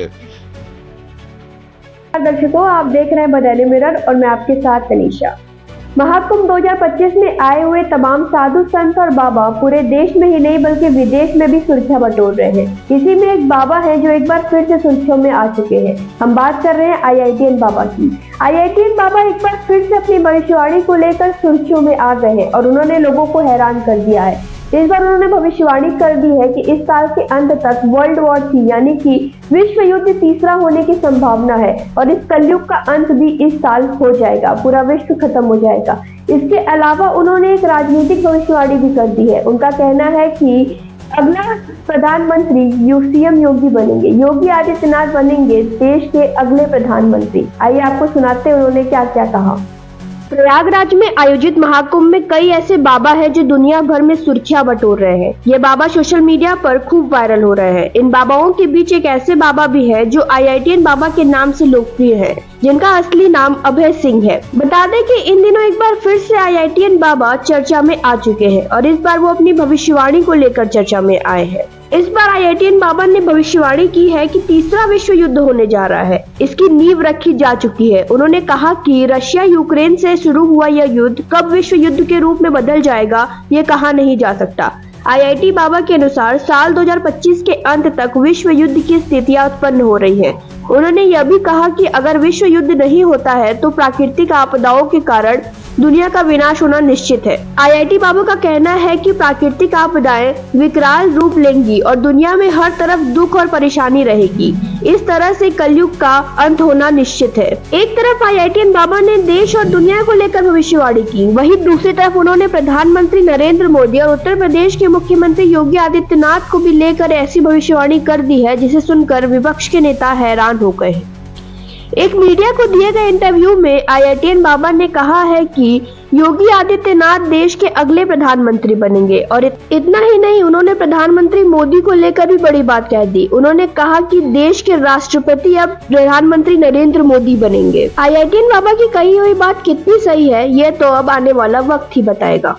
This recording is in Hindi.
थे। दर्शकों, आप देख रहे हैं बदायूं मिरर और मैं आपके साथ तनीषा। महाकुंभ 2025 में आए हुए तमाम साधु संत और बाबा पूरे देश में ही नहीं बल्कि विदेश में भी सुर्खियां बटोर रहे हैं। इसी में एक बाबा है जो एक बार फिर से सुर्खियों में आ चुके हैं। हम बात कर रहे हैं IITN बाबा की। IITN बाबा एक बार फिर से अपनी भविष्यवाणी को लेकर सुर्खियों में आ गए हैं और उन्होंने लोगों को हैरान कर दिया है। इस बार उन्होंने भविष्यवाणी कर दी है कि इस साल के अंत तक वर्ल्ड वॉर 3 यानी कि विश्व युद्ध तीसरा होने की संभावना है और इस कलयुग का अंत भी इस साल हो जाएगा, पूरा विश्व खत्म हो जाएगा। इसके अलावा उन्होंने एक राजनीतिक भविष्यवाणी भी कर दी है। उनका कहना है कि अगला प्रधानमंत्री CM योगी बनेंगे, योगी आदित्यनाथ बनेंगे देश के अगले प्रधानमंत्री। आइए आपको सुनाते हैं उन्होंने क्या क्या कहा। प्रयागराज में आयोजित महाकुंभ में कई ऐसे बाबा हैं जो दुनिया भर में सुर्खियां बटोर रहे हैं। ये बाबा सोशल मीडिया पर खूब वायरल हो रहे हैं। इन बाबाओं के बीच एक ऐसे बाबा भी है जो IITN बाबा के नाम से लोकप्रिय है, जिनका असली नाम अभय सिंह है। बता दें कि इन दिनों एक बार फिर से IITN बाबा चर्चा में आ चुके हैं और इस बार वो अपनी भविष्यवाणी को लेकर चर्चा में आए हैं। इस बार IITN बाबा ने भविष्यवाणी की है कि तीसरा विश्व युद्ध होने जा रहा है। इसकी नींव रखी जा चुकी है। उन्होंने कहा कि रशिया यूक्रेन से शुरू हुआ यह युद्ध कब विश्व युद्ध के रूप में बदल जाएगा, ये कहा नहीं जा सकता। IIT बाबा के अनुसार साल 2025 के अंत तक विश्व युद्ध की स्थितियां उत्पन्न हो रही हैं। उन्होंने यह भी कहा कि अगर विश्व युद्ध नहीं होता है तो प्राकृतिक आपदाओं के कारण दुनिया का विनाश होना निश्चित है। IIT बाबा का कहना है कि प्राकृतिक आपदाएं विकराल रूप लेंगी और दुनिया में हर तरफ दुख और परेशानी रहेगी। इस तरह से कलयुग का अंत होना निश्चित है। एक तरफ IITN बाबा ने देश और दुनिया को लेकर भविष्यवाणी की, वहीं दूसरी तरफ उन्होंने प्रधानमंत्री नरेंद्र मोदी और उत्तर प्रदेश के मुख्यमंत्री योगी आदित्यनाथ को भी लेकर ऐसी भविष्यवाणी कर दी है जिसे सुनकर विपक्ष के नेता हैरान हो गए हैं। एक मीडिया को दिए गए इंटरव्यू में IITN बाबा ने कहा है कि योगी आदित्यनाथ देश के अगले प्रधानमंत्री बनेंगे और इतना ही नहीं, उन्होंने प्रधानमंत्री मोदी को लेकर भी बड़ी बात कह दी। उन्होंने कहा कि देश के राष्ट्रपति अब प्रधानमंत्री नरेंद्र मोदी बनेंगे। IITN बाबा की कही हुई बात कितनी सही है, ये तो अब आने वाला वक्त ही बताएगा।